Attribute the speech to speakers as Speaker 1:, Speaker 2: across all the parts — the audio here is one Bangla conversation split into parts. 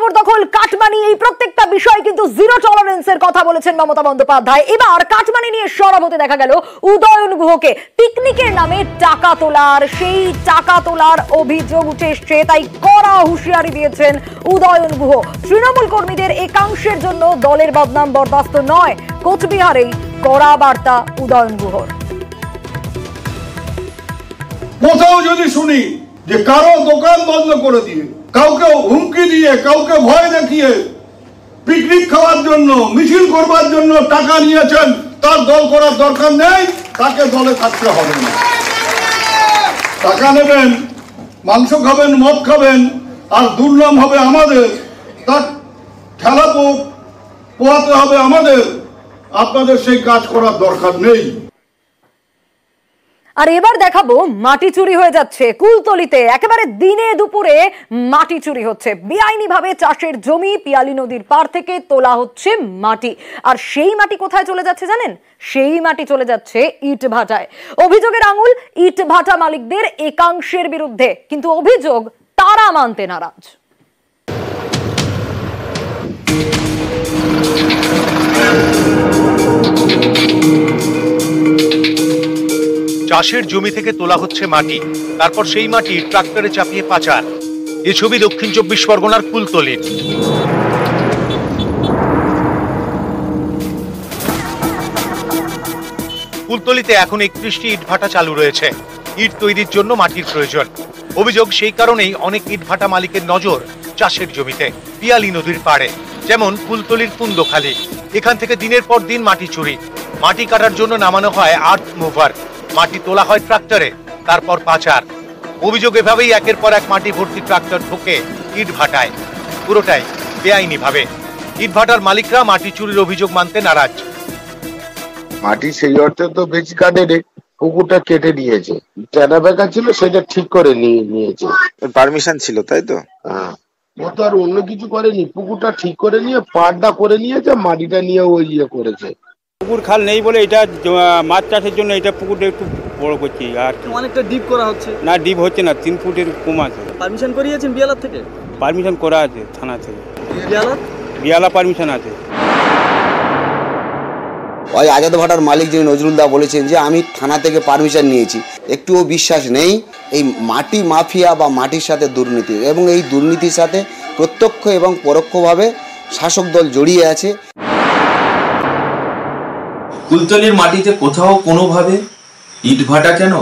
Speaker 1: জবরদখল, কাটমানি, এই প্রত্যেকটা বিষয় কিন্তু জিরো টলারেন্সের কথা বলেছেন মমতা বন্দ্যোপাধ্যায়। এবার কাটমানি নিয়ে সরব হতে দেখা গেল উদয়ন গুহকে। পিকনিকের নামে টাকা তোলার, সেই টাকা তোলার অভিযোগ উঠে এসছে, তাই কড়া হুঁশিয়ারি দিয়েছেন উদয়ন গুহ। তৃণমূল কর্মীদের একাংশের জন্য দলের বদনাম বরদাস্ত নয়, কোচবিহারেই কড়া বার্তা উদয়ন গুহর।
Speaker 2: কোথাও যদি শুনি যে কারো দোকান বন্ধ করে দিয়ে, কাউকে হুমকি দিয়ে, কাউকে ভয় দেখিয়ে পিকনিক খাওয়ার জন্য, মিছিল করবার জন্য টাকা নিয়েছেন, তার দল করার দরকার নেই, তাকে দলে থাকতে হবে না। টাকা নেবেন, মাংস খাবেন, মদ খাবেন, আর দুর্নাম হবে আমাদের, তার ঠেলা পোহাতে হবে আমাদের। আপনাদের সেই কাজ করার দরকার নেই।
Speaker 1: আর এবার দেখাবো মাটি চুরি হয়ে যাচ্ছে কুলতলিতে। একেবারে দিনে দুপুরে মাটি চুরি হচ্ছে। বেআইনি ভাবে চাষের জমি পিয়ালি নদীর পার থেকে তোলা হচ্ছে মাটি। আর সেই মাটি কোথায় চলে যাচ্ছে জানেন? সেই মাটি চলে যাচ্ছে ইট ভাটায়। অভিযোগের আঙুল ইট ভাটা মালিকদের একাংশের বিরুদ্ধে, কিন্তু অভিযোগ তারা মানতে নারাজ।
Speaker 3: চাষের জমি থেকে তোলা হচ্ছে মাটি, তারপর সেই মাটি ট্রাক্টরে চাপিয়ে পাচার। এ ছবি দক্ষিণ 24 পরগনার কুলতলির। কুলতলিতে এখন 31টি ইটভাটা চালু রয়েছে। ইট তৈরির জন্য মাটির প্রয়োজন। অভিযোগ সেই কারণেই অনেক ইটভাটা মালিকের নজর চাষের জমিতে, পিয়ালি নদীর পাড়ে, যেমন কুলতলির কুন্দখালি। এখান থেকে দিনের পর দিন মাটি চুরি। মাটি কাটার জন্য নামানো হয় আর্থ মুভার, মাটি তোলা হয় ট্রাক্টরে, তারপর পাচার। অভিযোগ এভাবেই একের পর এক মাটি ভর্তি ট্রাক্টর ঢোকে ইট ভাটায়, পুরোটাই বেআইনি ভাবে। ইট ভাটার মালিকরা মাটি চুরির অভিযোগ মানতে নারাজ।
Speaker 4: মাটি সেই অর্থে তো বেশি কাটেনি, পুকুরটা কেটে নিয়েছে, টেনা বেঁকা ছিল সেটা ঠিক করে নিয়েছে।
Speaker 5: পারমিশন ছিল তাই তো?
Speaker 4: হ্যাঁ, ও তো আর অন্য কিছু করেনি, পুকুরটা ঠিক করে নিয়ে পাড়টা করে নিয়েছে, মাটিটা নিয়ে ওই ইয়ে করেছে।
Speaker 6: পুকুর খাল নেই বলে এটা মাছ চাষের জন্য এটা পুকুরটা একটু বড় করছি। আর
Speaker 7: অনেকটা ডিপ করা হচ্ছে
Speaker 6: না, ডিপ হচ্ছে না, 3 ফুটের কম আছে।
Speaker 7: পারমিশন করিয়েছেন বিয়ালার থেকে?
Speaker 6: পারমিশন করা আছে থানা থেকে।
Speaker 7: বিয়ালা
Speaker 6: পারমিশন আছে।
Speaker 8: ওই আজাদ ভাটার মালিক যিনি নজরুল দা বলেছেন যে আমি থানা থেকে পারমিশন নিয়েছি। একটুও বিশ্বাস নেই এই মাটি মাফিয়া বা মাটির সাথে দুর্নীতি, এবং এই দুর্নীতির সাথে প্রত্যক্ষ এবং পরোক্ষভাবে শাসক দল জড়িয়ে আছে।
Speaker 9: কুলতলির মাটিতে কোথাও কোনোভাবে ইটভাটা কেন,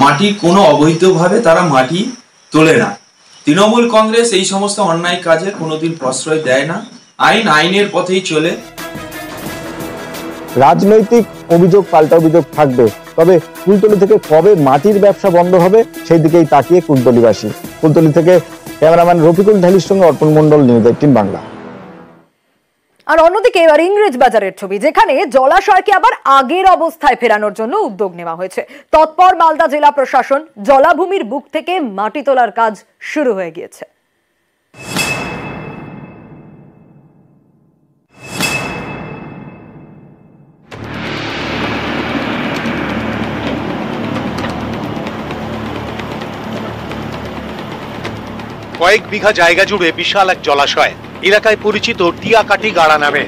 Speaker 9: মাটি কোনো অবৈধভাবে তারা মাটি তোলে না। তৃণমূল কংগ্রেস এই সমস্ত অন্যায় কাজে কোনোদিন প্রশ্রয় দেয় না। আইনের পথেই চলে।
Speaker 10: রাজনৈতিক অভিযোগ পাল্টা অভিযোগ থাকবে, তবে কুলতলি থেকে কবে মাটির ব্যবসা বন্ধ হবে সেই দিকেই তাকিয়ে কুলতলিবাসী। কুলতলি থেকে ক্যামেরাম্যান রফিকুল ঢালির সঙ্গে অর্পণ মণ্ডল, নিউজ 18 বাংলা।
Speaker 1: আর অন্যদিকে এবার ইংরেজ বাজারের ছবি, যেখানে জলাশয়কে আবার আগের অবস্থায় ফেরানোর জন্য উদ্যোগ নেওয়া হয়েছে। তৎপর মালদা জেলা প্রশাসন, জলাভূমির বুক থেকে মাটি তোলার কাজ শুরু হয়ে গিয়েছে।
Speaker 3: কয়েক বিঘা জায়গা জুড়ে বিশাল এক জলাশয়, এলাকায় পরিচিত টিয়াকাটি গাড়া নামে।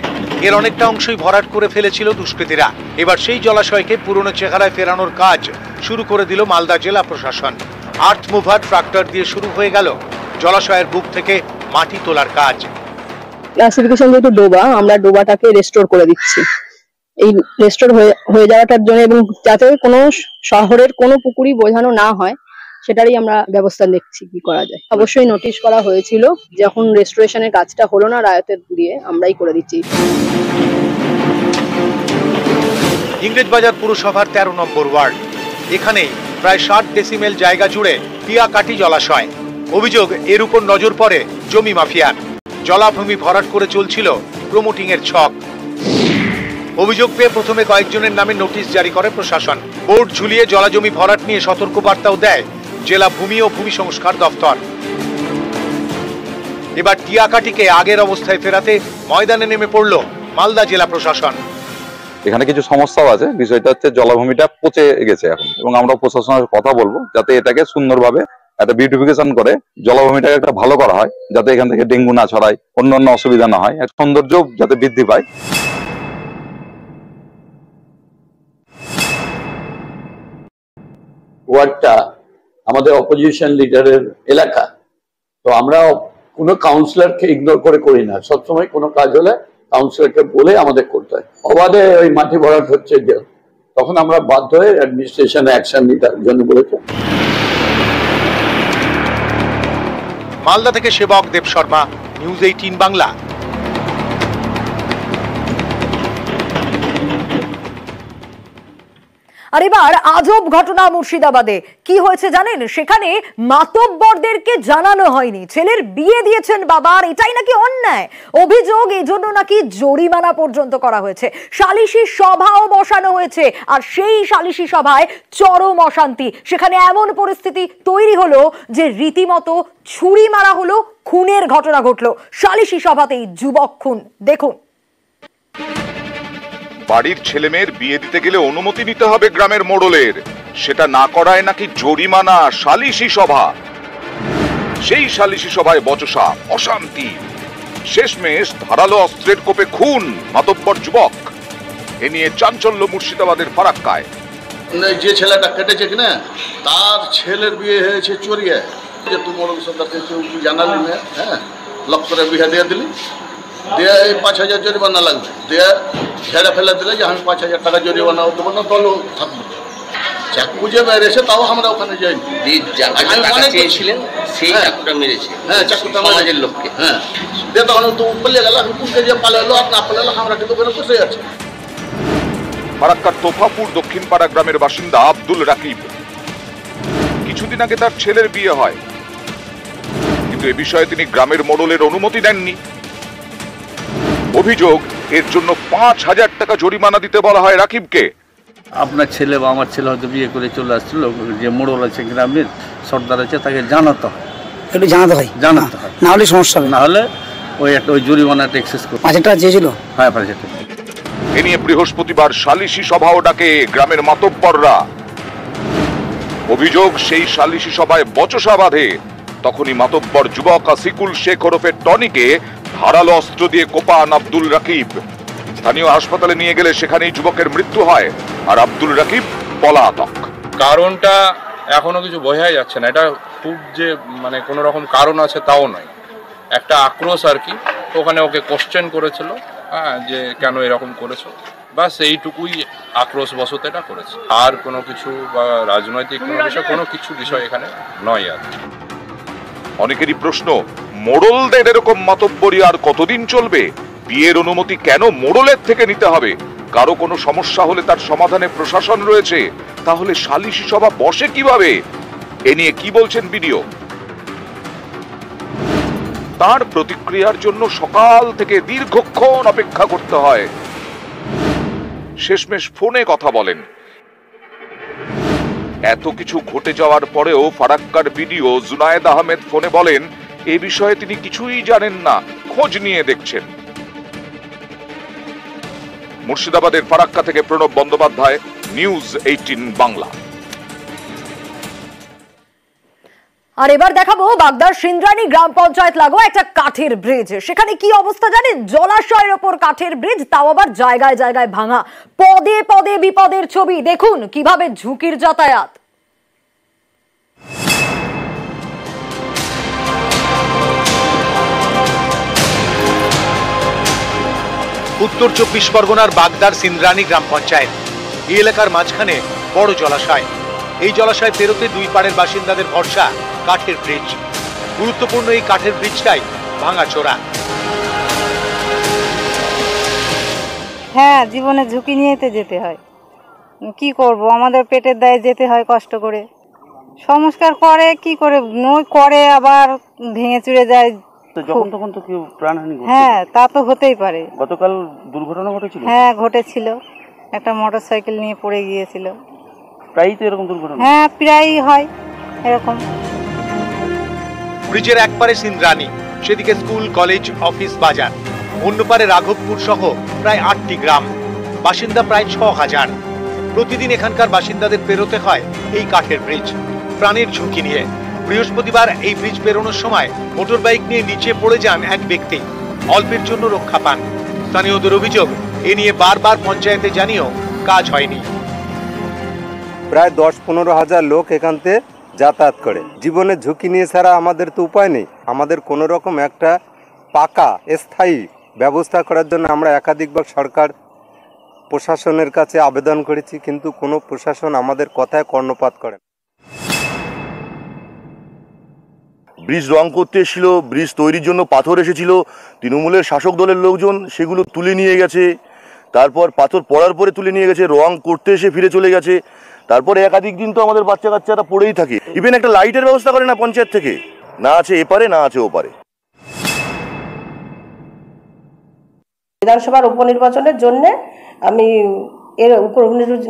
Speaker 3: এর অনেকটা অংশই ভরাট করে ফেলেছিল দুষ্কৃতীরা। এবার সেই জলাশয়কে পুরনো চেহারায় ফেরানোর কাজ শুরু করে দিল মালদা জেলা প্রশাসন। আর্থ মুভার ট্রাক্টর দিয়ে শুরু হয়ে গেল জলাশয়ের বুক থেকে মাটি তোলার কাজ।
Speaker 11: ক্লাসিফিকেশন যেহেতু ডোবা, আমরা ডোবাটাকে রেস্টোর করে দিচ্ছি। এই রেস্টোর হয়ে যাওয়াটার জন্য, এবং যাতে কোনো শহরের কোনো পুকুরই বোঝানো না হয়, সেটারই আমরা ব্যবস্থা দেখছি কি করা যায়। অবশ্যই নোটিশ করা হয়েছিল, যখন রেস্টোরেশনের কাজটা হলো না রায়তের দিয়ে, আমরাই করে দিচ্ছি।
Speaker 3: ইংরেজবাজার পুরসভার 13 নম্বর ওয়ার্ড, এখানে প্রায় 60 ডেসিমেল জায়গা জুড়ে টিয়াকাটি জলাশয়। অভিযোগ এর উপর নজর পড়ে জমি মাফিয়ার। জলাভূমি ভরাট করে চলছিল প্রমোটিং এর ছক। অভিযোগ পেয়ে প্রথমে কয়েকজনের নামে নোটিশ জারি করে প্রশাসন। বোর্ড ঝুলিয়ে জলাজমি ভরাট নিয়ে সতর্কবার্তাও দেয় জেলা ভূমি ও ভূমি সংস্কার দপ্তর। এবার টিয়াকাটিকে আগের অবস্থায় ফেরাতে ময়দানে নেমে পড়ল মালদা জেলা প্রশাসন।
Speaker 12: এখানে কিছু সমস্যাও আছে। বিষয়টা হচ্ছে জলাভূমিটা পচে গেছে এখন, এবং আমরা প্রশাসনের কথা বলবো যাতে এটাকে সুন্দরভাবে একটা বিউটিফিকেশন করে জলাভূমিটাকে একটা ভালো করা হয়, যাতে এখান থেকে ডেঙ্গু না ছড়ায়, অন্যান্য অসুবিধা না হয়, সৌন্দর্য যাতে বৃদ্ধি পায়।
Speaker 13: ওয়ার্ডটা আমাদের অপোজিশন লিডারের এলাকা, তো আমরা কোনো কাউন্সিলরকে ইগনোর করে করি না, সবসময় কোনো কাজ হলে কাউন্সিলরকে বলে আমাদের করতে হয়। অবাধে ওই মাটি ভরাট হচ্ছে, তখন আমরা বাধ্য হয়ে অ্যাডমিনিস্ট্রেশনে অ্যাকশন নিতে জন্য বলেছে।
Speaker 3: মালদা থেকে সেবক দেব শর্মা, নিউজ 18 বাংলা।
Speaker 1: আর এবার আজব ঘটনা মুর্শিদাবাদে। কি হয়েছে জানেন? সেখানে মাতব্বরদেরকে জানানো হয়নি, ছেলের বিয়ে দিয়েছেন বাবা, আর এটাই নাকি অন্যায়। অভিযোগ এই জন্য নাকি জরিমানা পর্যন্ত করা হয়েছে, সালিশি সভাও বসানো হয়েছে। আর সেই সালিশি সভায় চরম অশান্তি। সেখানে এমন পরিস্থিতি তৈরি হলো যে রীতিমতো ছুরি মারা হলো, খুনের ঘটনা ঘটলো সালিশি সভাতেই, যুবক খুন। দেখুন।
Speaker 14: বাড়ির ছেলে মেয়ের বিয়ে দিতে গেলে অনুমতি নিতে হবে গ্রামের মোড়লের, সেটা না করায় নাকি জরিমানা, সালিশি সভা। সেই সালিশি সভায় বচসা, অশান্তি, শেষমেশ ধারালো অস্ত্রের কোপে খুন মাতব্বর যুবক। এ নিয়ে চাঞ্চল্য মুর্শিদাবাদের ফারাক্কায়।
Speaker 2: যে ছেলেটা কেটেছে কিনা তার ছেলের বিয়ে হয়েছে চোরিয়ে, যে তুই মোড়ল সর্দারকে জানালি না, হ্যাঁ, লক করে বিয়ে দিয়ে দিলি, দিয়ে 5,000 জরিমানা লাগবে, দিয়ে ছেড়ে ফেলে দিলে যে আমি 5,000 টাকা জরিমানা দেবো না, তলো থাকবো। চাকু যে মেরেছে তাও আমরা ওখানে যাইনি, চেয়েছিলেন সেই চাকুটা মেরেছে, হ্যাঁ চাকুটা সমাজের লোককে, হ্যাঁ, দিয়ে তখন তো পালিয়ে গেল। কুলকে যে পালালো আর না পালালো, আমরা কিন্তু ওখানে বসে আছি।
Speaker 14: ফারাক্কার তোফাপুর দক্ষিণ পাড়া গ্রামের বাসিন্দা আব্দুল রাকিব। কিছুদিন আগে তার ছেলের বিয়ে হয়, কিন্তু এ বিষয়ে তিনি গ্রামের মোড়লের অনুমতি দেননি। অভিযোগ, এর জন্য 5,000 টাকা জরিমানা দিতে বলা হয় রাকিবকে।
Speaker 15: আপনার ছেলে বা আমার ছেলে হয়তো বিয়ে করে চলে আসছিল, যে মোড়ল আছে গ্রামের সর্দার আছে, তাকে জানাতে হয়,
Speaker 16: একটু জানাতে হয়, না হলে সমস্যা হবে,
Speaker 15: না হলে ওই জরিমানাটা এক্সেস করে
Speaker 16: 5,000 টাকা চেয়েছিল।
Speaker 15: হ্যাঁ 5,000 টাকা।
Speaker 14: এ নিয়ে বৃহস্পতিবার সালিশি সভাও ডাকে গ্রামের মাতব্বররা। অভিযোগ, সেই সালিশি সভায় বচসা বাঁধে। তখনই মাতব্বর যুবক আসিকুল শেখ ওরফে টনিকে ধারালো অস্ত্র দিয়ে কোপান আব্দুল রাকিব। স্থানীয় হাসপাতালে নিয়ে গেলে সেখানেই যুবকের মৃত্যু হয়, আর আব্দুল রাকিব পলাতক।
Speaker 17: কারণটা এখনো কিছু বোঝাই যাচ্ছে না, এটা খুব যে মানে কোনো রকম কারণ আছে তাও নয়, একটা আক্রোশ আর কি। ওখানে ওকে কোশ্চেন করেছিল, হ্যাঁ, যে কেন এরকম করেছো, বাস এইটুকুই আক্রোশ বশত এটা করেছে, আর কোনো কিছু বা রাজনৈতিক কোনো কিছু বিষয় এখানে নয়। আর
Speaker 14: অনেকেরই প্রশ্ন, মোড়লদের এরকম মাতব্বরি আর কতদিন চলবে? বিয়ের অনুমতি কেন মোড়লের থেকে নিতে হবে? কারো কোনো সমস্যা হলে তার সমাধানে প্রশাসন রয়েছে, তাহলে সালিশি সভা বসে কিভাবে? এ নিয়ে কি বলছেন বিডিও? তার প্রতিক্রিয়ার জন্য সকাল থেকে দীর্ঘক্ষণ অপেক্ষা করতে হয়। শেষমেশ ফোনে কথা বলেন। এত কিছু ঘটে যাওয়ার পরেও ফারাক্কার বিডিও জুনায়েদ আহমেদ ফোনে বলেন, এ বিষয়ে তিনি কিছুই জানেন না, খোঁজ নিয়ে দেখছেন। মুর্শিদাবাদের ফারাক্কা থেকে প্রণব বন্দ্যোপাধ্যায়, নিউজ 18 বাংলা।
Speaker 1: আর এবার দেখাবো বাগদার সিন্দ্রানী গ্রাম পঞ্চায়েত লাগোয়া একটা কাঠের ব্রিজ। সেখানে কি অবস্থা জানেন? জলাশয়ের ওপর কাঠের ব্রিজ, তাও আবার জায়গায় জায়গায় ভাঙা, পদে পদে বিপদের ছবি। দেখুন কিভাবে ঝুঁকির যাতায়াত।
Speaker 3: উত্তর 24 পরগনার বাগদার সিন্দ্রানী গ্রাম পঞ্চায়েত। এই এলাকার মাঝখানে বড় জলাশয়। এই জলাশয় পেরোতে দুই পাড়ের বাসিন্দাদের ভরসা কাঠের ব্রিজ। গুরুত্বপূর্ণ এই কাঠের ব্রিজটাই ভাঙাচোরা।
Speaker 18: হ্যাঁ, জীবনে ঝুঁকি নিয়েতে যেতে হয়, কি করব, আমাদের পেটের দায়ে যেতে হয় কষ্ট করে। সংস্কার করে কি করে করে আবার ভেঙে চুরে যায়,
Speaker 15: যখন তখন তো কেউ প্রাণহানি ঘটে।
Speaker 18: হ্যাঁ, তা তো হতেই পারে।
Speaker 15: গতকাল দুর্ঘটনা ঘটেছিল।
Speaker 18: হ্যাঁ ঘটেছিল, একটা মোটরসাইকেল নিয়ে পড়ে গিয়েছিল।
Speaker 15: প্রায়ই তো এরকম দুর্ঘটনা।
Speaker 18: হ্যাঁ প্রায়ই হয় এরকম।
Speaker 3: ব্রিজের এক পারে সিন্দ্রানী, সেদিকে স্কুল, কলেজ, অফিস, বাজার। অন্য পারে রাঘবপুর সহ প্রায় 8টি গ্রাম, বাসিন্দা প্রায় 6,000। প্রতিদিন এখানকার বাসিন্দাদের পেরোতে হয় এই কাঠের ব্রিজ, প্রাণের ঝুঁকি নিয়ে। বৃহস্পতিবার এই ব্রিজ পেরোনোর সময় মোটর বাইক নিয়ে নিচে পড়ে যান এক ব্যক্তি, অল্পের জন্য রক্ষা পান। স্থানীয়দের অভিযোগ, এ নিয়ে বারবার পঞ্চায়েতে জানিয়েও কাজ হয়নি।
Speaker 19: প্রায় 10-15 হাজার লোক এখান থেকে যাতায়াত করে। জীবনের ঝুঁকি নিয়ে ছাড়া আমাদের তো উপায় নেই। আমাদের কোনো রকম একটা পাকা স্থায়ী ব্যবস্থা করার জন্য আমরা একাধিকবার সরকার প্রশাসনের কাছে আবেদন করেছি, কিন্তু কোনো প্রশাসন আমাদের কথায় কর্ণপাত করে না।
Speaker 20: ব্রিজ রং করতে এসেছিল, ব্রিজ তৈরির জন্য পাথর এসেছিল, তৃণমূলের শাসক দলের লোকজন সেগুলো তুলে নিয়ে গেছে। তারপর পাথর পড়ার পরে তুলে নিয়ে গেছে, রং করতে এসে ফিরে চলে গেছে। তারপরে একাধিক দিন তো আমাদের বাচ্চা কাচ্চারা পড়েই থাকে। ইভেন একটা লাইটের ব্যবস্থা করে না পঞ্চায়েত থেকে, না আছে এপারে না আছে ওপারে।
Speaker 21: বিধানসভার উপনির্বাচনের জন্য আমি এর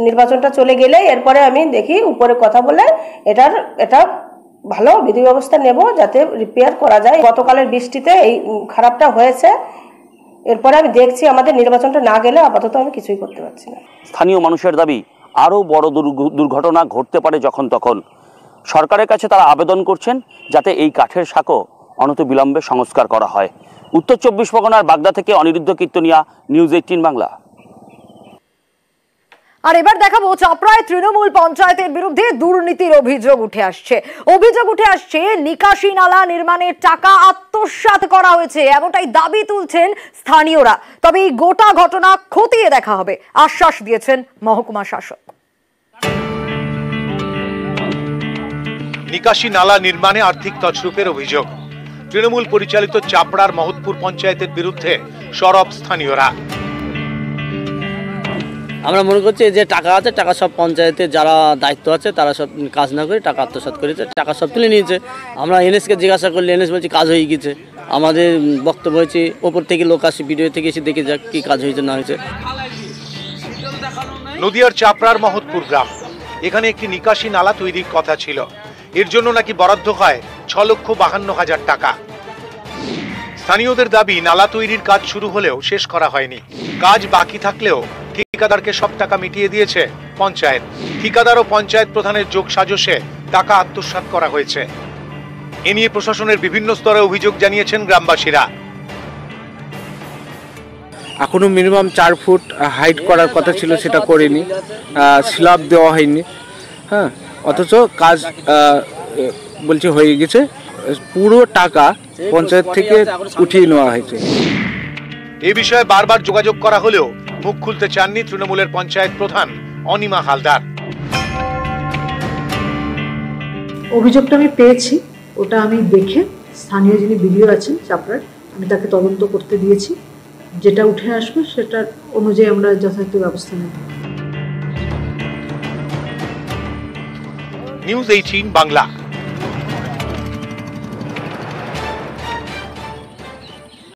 Speaker 21: নির্বাচনটা চলে গেলে এরপরে আমি দেখি উপরে কথা বলে এটা ভালো বিধি ব্যবস্থা নেব যাতে রিপেয়ার করা যায়। গতকালের বৃষ্টিতে এই খারাপটা হয়েছে, এরপরে আমি দেখছি আমাদের নির্বাচনটা না গেলে আপাতত আমি কিছুই করতে পারছি না।
Speaker 22: স্থানীয় মানুষের দাবি, আরও বড় দুর্ঘটনা ঘটতে পারে যখন তখন। সরকারের কাছে তারা আবেদন করছেন যাতে এই কাঠের সাঁকো অনতিবিলম্বে সংস্কার করা হয়। উত্তর 24 পরগনার বাগদা থেকে অনিরুদ্ধ কীর্তনিয়া, নিউজ 18 বাংলা।
Speaker 1: আর এবার দেখাবো চাপড়ায় তৃণমূল পঞ্চায়েতের বিরুদ্ধে দুর্নীতির অভিযোগ উঠে আসছে। নিকাশি নালা নির্মাণের টাকা আত্মসাৎ করা হয়েছে, এমনটাই দাবি তুলছেন স্থানীয়রা। তবে এই গোটা ঘটনা খতিয়ে দেখা হবে আশ্বাস দিয়েছেন মহকুমা শাসক।
Speaker 3: নিকাশি নালা নির্মাণে আর্থিক তছরূপের অভিযোগ। তৃণমূল পরিচালিত চাপড়ার মহৎপুর পঞ্চায়েতের বিরুদ্ধে সরব স্থানীয়রা।
Speaker 23: আমরা মনে করছি যে টাকা আছে, টাকা সব পঞ্চায়েতে যারা দায়িত্ব আছে তারা সব কাজ না করে টাকা আত্মসাৎ করেছে, টাকা সব তুলে নিয়েছে। আমরা এনএসকে জিজ্ঞাসা করলে এনএস বলছি কাজ হয়ে গেছে। আমাদের বক্তব্য হয়েছে ওপর থেকে লোক আসে, ভিডিও থেকে এসে দেখে যাক কি কাজ হয়েছে না হয়েছে।
Speaker 3: নদিয়ার চাপড়ার মহৎপুর গ্রাম, এখানে একটি নিকাশি নালা তৈরির কথা ছিল। এর জন্য নাকি বরাদ্দ হয় 6,52,000 টাকা। স্থানীয়দের দাবি, নালা তৈরির কাজ শুরু হলেও শেষ করা হয়নি। কাজ বাকি থাকলেও ঠিকাদারকে সব টাকা মিটিয়ে দিয়েছে পঞ্চায়েত। ঠিকাদার ও পঞ্চায়েত প্রধানের যোগ সাজসে টাকা আত্মসাৎ করা হয়েছে। এ নিয়ে প্রশাসনের বিভিন্ন স্তরে অভিযোগ জানিয়েছেন গ্রামবাসীরা।
Speaker 24: এখনো মিনিমাম 4 ফুট হাইট করার কথা ছিল, সেটা করেনি, স্ল্যাব দেওয়া হয়নি। হ্যাঁ, অথচ কাজ বলছে হয়ে গেছে। পুরো টাকা পঞ্চায়েত থেকে উঠিয়ে নেওয়া হয়েছে।
Speaker 3: এ বিষয়ে বারবার যোগাযোগ করা হলেও মুখ খুলতে চাননি তৃণমূলের পঞ্চায়েত প্রধান অনিমা হালদার।
Speaker 25: অভিযোগটা আমি পেয়েছি, ওটা আমি দেখে স্থানীয় যিনি বিডিও আছেন চাপড়ার, আমি তাকে তদন্ত করতে দিয়েছি। যেটা উঠে আসবে সেটার অনুযায়ী আমরা যথাযথ ব্যবস্থা নেব।
Speaker 3: নিউজ 18 বাংলা।